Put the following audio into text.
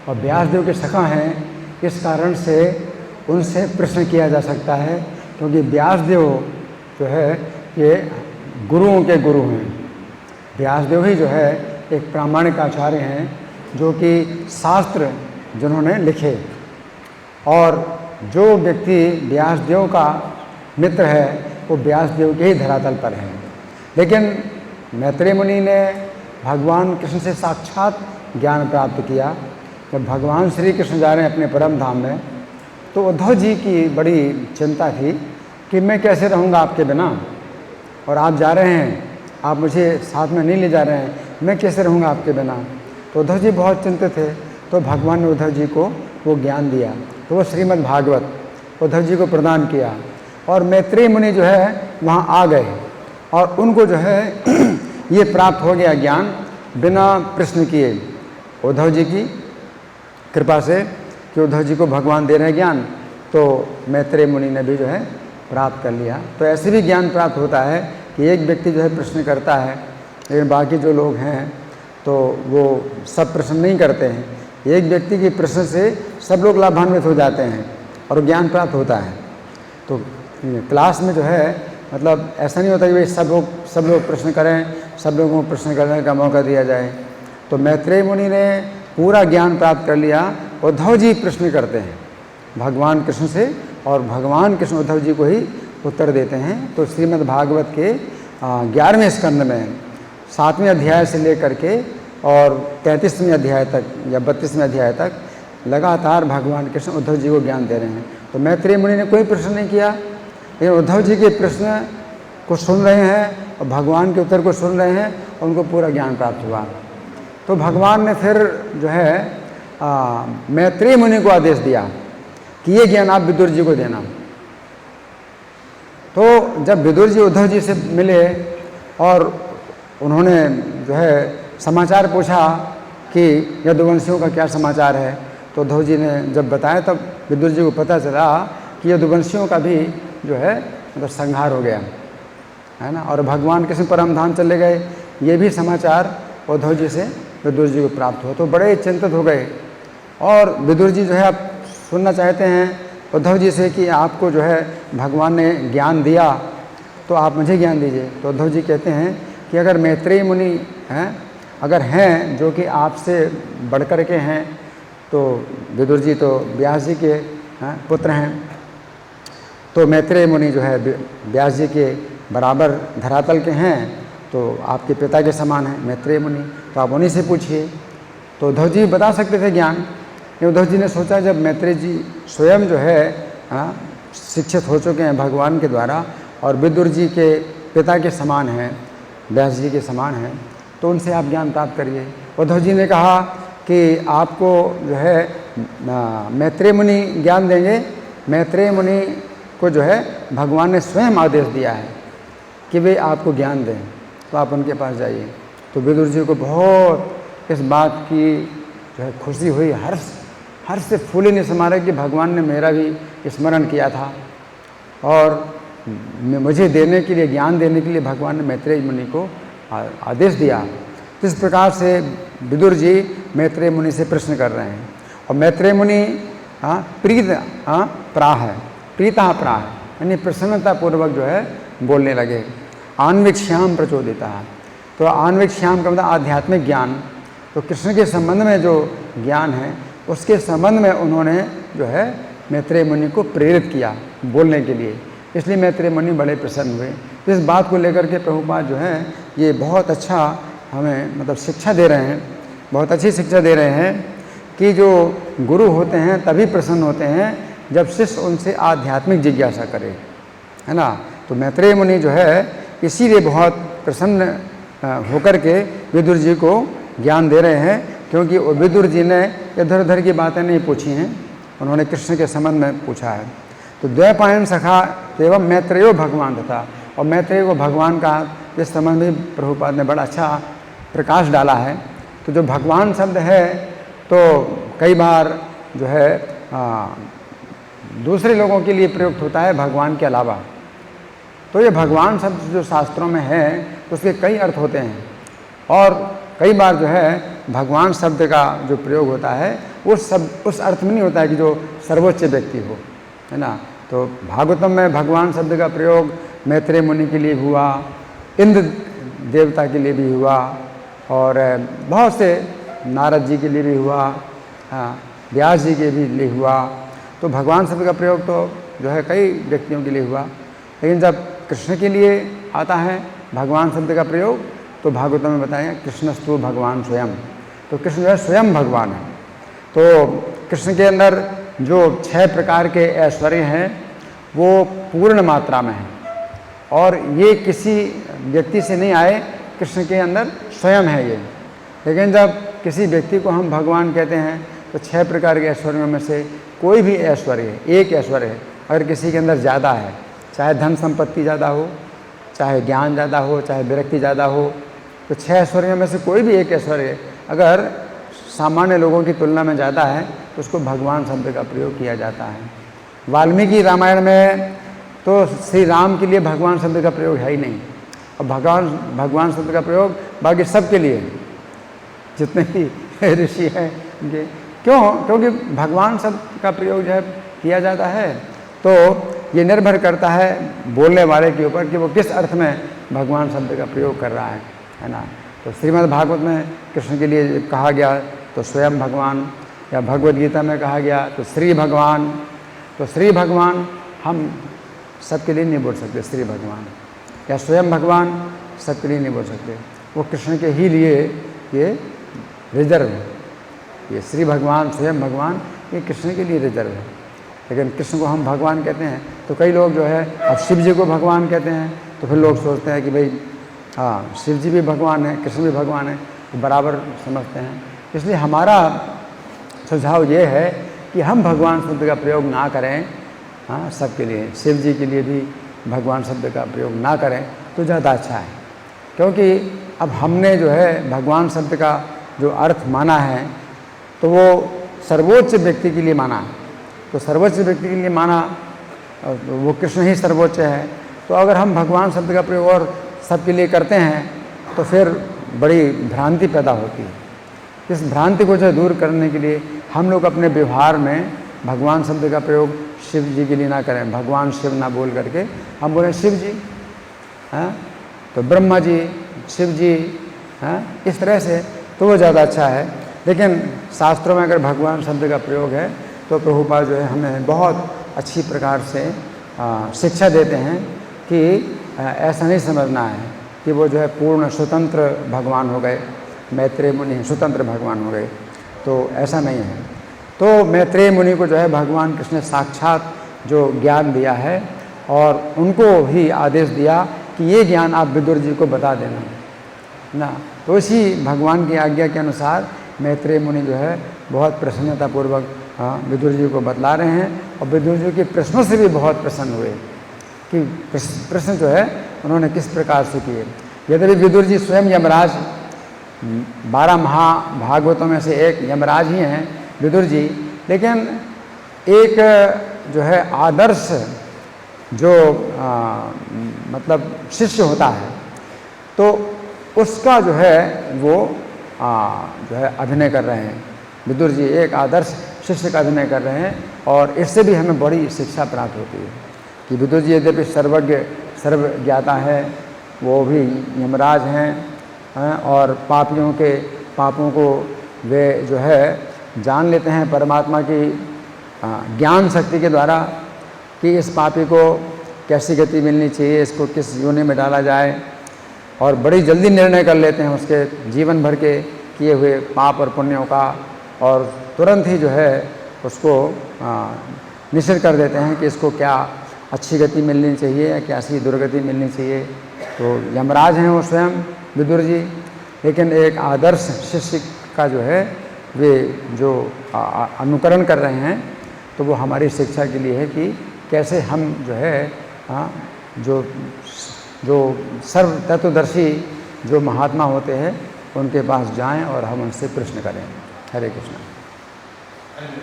और व्यासदेव के सखा हैं, इस कारण से उनसे प्रश्न किया जा सकता है, क्योंकि व्यासदेव जो है ये गुरुओं के गुरु हैं। व्यासदेव ही जो है एक प्रामाणिक आचार्य हैं, जो कि शास्त्र जिन्होंने लिखे। और जो व्यक्ति व्यासदेव का मित्र है वो व्यासदेव के ही धरातल पर है। लेकिन मैत्रेय मुनि ने भगवान कृष्ण से साक्षात ज्ञान प्राप्त किया। जब भगवान श्री कृष्ण जा रहे हैं अपने परम धाम में, तो उद्धव जी की बड़ी चिंता थी कि मैं कैसे रहूँगा आपके बिना, और आप जा रहे हैं, आप मुझे साथ में नहीं ले जा रहे हैं, मैं कैसे रहूँगा आपके बिना। तो उद्धव जी बहुत चिंतित थे। तो भगवान ने उद्धव जी को वो ज्ञान दिया, तो वो श्रीमद् भागवत उद्धव जी को प्रदान किया। और मैत्रेय मुनि जो है वहाँ आ गए, और उनको जो है ये प्राप्त हो गया ज्ञान बिना प्रश्न किए, उद्धव जी की कृपा से, कि उद्धव जी को भगवान दे रहे हैं ज्ञान, तो मैत्रेय मुनि ने भी जो है प्राप्त कर लिया। तो ऐसे भी ज्ञान प्राप्त होता है कि एक व्यक्ति जो है प्रश्न करता है, लेकिन बाकी जो लोग हैं तो वो सब प्रश्न नहीं करते हैं। एक व्यक्ति के प्रश्न से सब लोग लाभान्वित हो जाते हैं और ज्ञान प्राप्त होता है। तो क्लास में जो है मतलब ऐसा नहीं होता कि भाई सब लोग प्रश्न करें, सब लोगों को प्रश्न करने का मौका दिया जाए। तो मैत्रेय मुनि ने पूरा ज्ञान प्राप्त कर लिया। उद्धव जी प्रश्न करते हैं भगवान कृष्ण से, और भगवान कृष्ण उद्धव जी को ही उत्तर देते हैं। तो श्रीमद् भागवत के 11वें स्कंद में 7वें अध्याय से लेकर के और 33वें अध्याय तक या 32वें अध्याय तक लगातार भगवान कृष्ण उद्धव जी को ज्ञान दे रहे हैं। तो मैत्रेय मुनि ने कोई प्रश्न नहीं किया, लेकिन उद्धव जी के प्रश्न को सुन रहे हैं और भगवान के उत्तर को सुन रहे हैं, और उनको पूरा ज्ञान प्राप्त हुआ। तो भगवान ने फिर जो है मैत्रेय मुनि को आदेश दिया कि ये ज्ञान आप विदुर जी को देना। तो जब विदुर जी उद्धव जी से मिले और उन्होंने जो है समाचार पूछा कि यदुवंशियों का क्या समाचार है, तो उद्धव जी ने जब बताया तब विदुर जी को पता चला कि यदुवंशियों का भी जो है मतलब संहार हो गया है ना, और भगवान कृष्ण परम धाम चले गए। ये भी समाचार उद्धव जी से विदुर जी को प्राप्त हुआ। तो बड़े चिंतित हो गए, और विदुर जी जो है आप सुनना चाहते हैं उद्धव जी से कि आपको जो है भगवान ने ज्ञान दिया, तो आप मुझे ज्ञान दीजिए। तो उद्धव जी कहते हैं कि अगर मैत्रेय मुनि हैं, अगर हैं जो कि आपसे बढ़कर के हैं, तो विदुर जी तो व्यास जी के पुत्र हैं, तो मैत्रेय मुनि जो है व्यास जी के बराबर धरातल के हैं, तो आपके पिता के समान हैं मैत्रेय मुनि, तो आप उन्हीं से पूछिए। तो उद्धव जी बता सकते थे ज्ञान। उद्धव जी ने सोचा जब मैत्रेय जी स्वयं जो है शिक्षित हो चुके हैं भगवान के द्वारा, और विदुर जी के पिता के समान हैं, व्यास जी के समान हैं, तो उनसे आप ज्ञान प्राप्त करिए। उद्धव जी ने कहा कि आपको जो है मैत्रेय मुनि ज्ञान देंगे। मैत्रेय मुनि को जो है भगवान ने स्वयं आदेश दिया है कि वे आपको ज्ञान दें, तो आप उनके पास जाइए। तो विदुर जी को बहुत इस बात की जो है खुशी हुई, हर्ष से फूले नहीं समा रहे कि भगवान ने मेरा भी स्मरण किया था, और मुझे देने के लिए, ज्ञान देने के लिए भगवान ने मैत्रेय मुनि को आदेश दिया। इस प्रकार से विदुर जी मैत्रेय मुनि से प्रश्न कर रहे हैं, और मैत्रेय मुनि प्रीता प्राह यानी प्रसन्नतापूर्वक जो है बोलने लगे। आन्विक श्याम प्रचोदिता, तो आन्विक श्याम का मतलब आध्यात्मिक ज्ञान, तो कृष्ण के संबंध में जो ज्ञान है उसके संबंध में उन्होंने जो है मैत्रेय मुनि को प्रेरित किया बोलने के लिए। इसलिए मैत्रेय मुनि बड़े प्रसन्न हुए। इस बात को लेकर के प्रभुपाद जो है ये बहुत अच्छा हमें मतलब शिक्षा दे रहे हैं, बहुत अच्छी शिक्षा दे रहे हैं कि जो गुरु होते हैं तभी प्रसन्न होते हैं जब शिष्य उनसे आध्यात्मिक जिज्ञासा करे, है ना। तो मैत्रेय मुनि जो है इसीलिए बहुत प्रसन्न होकर के विदुर जी को ज्ञान दे रहे हैं, क्योंकि विदुर जी ने इधर उधर की बातें नहीं पूछी हैं, उन्होंने कृष्ण के संबंध में पूछा है। तो द्वैपायन सखा एवं मैत्रेयो भगवान था, और मैत्रेय को भगवान का इस संबंध में प्रभुपाद ने बड़ा अच्छा प्रकाश डाला है। तो जो भगवान शब्द है तो कई बार जो है दूसरे लोगों के लिए प्रयुक्त होता है भगवान के अलावा। तो ये भगवान शब्द जो शास्त्रों में है तो उसके कई अर्थ होते हैं, और कई बार जो है भगवान शब्द का जो प्रयोग होता है उस अर्थ में नहीं होता है कि जो सर्वोच्च व्यक्ति हो, है ना। तो भागवतम में भगवान शब्द का प्रयोग मैत्रेय मुनि के लिए हुआ, इंद्र देवता के लिए भी हुआ, और बहुत से नारद जी के लिए भी हुआ, व्यास जी के भी लिए हुआ। तो भगवान शब्द का प्रयोग तो जो है कई व्यक्तियों के लिए हुआ, लेकिन जब कृष्ण के लिए आता है भगवान शब्द का प्रयोग तो भागवतम में बताया कृष्णस्तु भगवान स्वयं। तो कृष्ण जो है स्वयं भगवान है। तो कृष्ण के अंदर जो 6 प्रकार के ऐश्वर्य हैं वो पूर्ण मात्रा में हैं, और ये किसी व्यक्ति से नहीं आए, कृष्ण के अंदर स्वयं है ये। लेकिन जब किसी व्यक्ति को हम भगवान कहते हैं तो 6 प्रकार के ऐश्वर्यों में से कोई भी ऐश्वर्य है, एक ऐश्वर्य है, अगर किसी के अंदर ज़्यादा है, चाहे धन संपत्ति ज़्यादा हो, चाहे ज्ञान ज़्यादा हो, चाहे विरक्ति ज़्यादा हो, तो 6 ऐश्वर्यों में से कोई भी एक ऐश्वर्य अगर सामान्य लोगों की तुलना में ज़्यादा है तो उसको भगवान शब्द का प्रयोग किया जाता है। वाल्मीकि रामायण में तो श्री राम के लिए भगवान शब्द का प्रयोग है ही नहीं, और भगवान शब्द का प्रयोग बाकी सब के लिए, जितने भी ऋषि हैं उनके। क्यों? क्योंकि भगवान शब्द का प्रयोग जो है किया जाता है तो ये निर्भर करता है बोलने वाले के ऊपर कि वो किस अर्थ में भगवान शब्द का प्रयोग कर रहा है ना। तो श्रीमद् भागवत में कृष्ण के लिए कहा गया तो स्वयं भगवान, या भगवद गीता में कहा गया तो श्री भगवान। तो श्री भगवान हम सबके लिए नहीं बोल सकते, श्री भगवान या स्वयं भगवान सबके लिए नहीं बोल सकते, वो कृष्ण के ही लिए ये रिजर्व है। ये श्री भगवान, स्वयं भगवान, ये कृष्ण के लिए रिजर्व है। लेकिन कृष्ण को हम भगवान कहते हैं तो कई लोग जो है अब शिव जी को भगवान कहते हैं, तो फिर लोग सोचते हैं कि भाई हाँ शिव जी भी भगवान है, कृष्ण भी भगवान है, तो बराबर समझते हैं। इसलिए हमारा सुझाव ये है कि हम भगवान शब्द का प्रयोग ना करें, हाँ सबके लिए, शिव जी के लिए भी भगवान शब्द का प्रयोग ना करें तो ज़्यादा अच्छा है। क्योंकि अब हमने जो है भगवान शब्द का जो अर्थ माना है तो वो सर्वोच्च व्यक्ति के लिए माना है। तो सर्वोच्च व्यक्ति के लिए माना, वो कृष्ण ही सर्वोच्च है। तो अगर हम भगवान शब्द का प्रयोग और सबके लिए करते हैं तो फिर बड़ी भ्रांति पैदा होती है। इस भ्रांति को जो दूर करने के लिए हम लोग अपने व्यवहार में भगवान शब्द का प्रयोग शिव जी के लिए ना करें, भगवान शिव ना बोल करके हम बोलें शिव जी, हाँ तो ब्रह्मा जी, शिव जी, हाँ इस तरह से, तो वो ज़्यादा अच्छा है। लेकिन शास्त्रों में अगर भगवान शब्द का प्रयोग है तो प्रभुपाद जो है हमें बहुत अच्छी प्रकार से शिक्षा देते हैं कि ऐसा नहीं समझना है कि वो जो है पूर्ण स्वतंत्र भगवान हो गए, मैत्रेय मुनि स्वतंत्र भगवान हो गए, तो ऐसा नहीं है। तो मैत्रेय मुनि को जो है भगवान कृष्ण ने साक्षात जो ज्ञान दिया है और उनको ही आदेश दिया कि ये ज्ञान आप विदुर जी को बता देना ना। तो इसी भगवान की आज्ञा के अनुसार मैत्रेय मुनि जो है बहुत प्रसन्नतापूर्वक विदुर जी को बतला रहे हैं, और विदुर जी के प्रश्नों से भी बहुत प्रसन्न हुए कि प्रश्न जो है उन्होंने किस प्रकार से किए। यद्यपि विदुर जी स्वयं यमराज, 12 महाभागवतों में से एक यमराज ही हैं विदुर जी, लेकिन एक जो है आदर्श जो मतलब शिष्य होता है तो उसका जो है वो जो है अभिनय कर रहे हैं। विदुर जी एक आदर्श शिष्य का अभिनय कर रहे हैं, और इससे भी हमें बड़ी शिक्षा प्राप्त होती है कि विदुर जी यद्यपि सर्वज्ञ सर्वज्ञाता है, वो भी यमराज हैं, और पापियों के पापों को वे जो है जान लेते हैं परमात्मा की ज्ञान शक्ति के द्वारा कि इस पापी को कैसी गति मिलनी चाहिए, इसको किस योनि में डाला जाए, और बड़ी जल्दी निर्णय कर लेते हैं उसके जीवन भर के किए हुए पाप और पुण्यों का, और तुरंत ही जो है उसको निश्चित कर देते हैं कि इसको क्या अच्छी गति मिलनी चाहिए या कैसी दुर्गति मिलनी चाहिए। तो यमराज हैं वो स्वयं विदुर जी, लेकिन एक आदर्श शिष्य का जो है वे जो अनुकरण कर रहे हैं, तो वो हमारी शिक्षा के लिए है कि कैसे हम जो है जो सर्व तत्वदर्शी जो महात्मा होते हैं उनके पास जाएं और हम उनसे प्रश्न करें। हरे कृष्ण।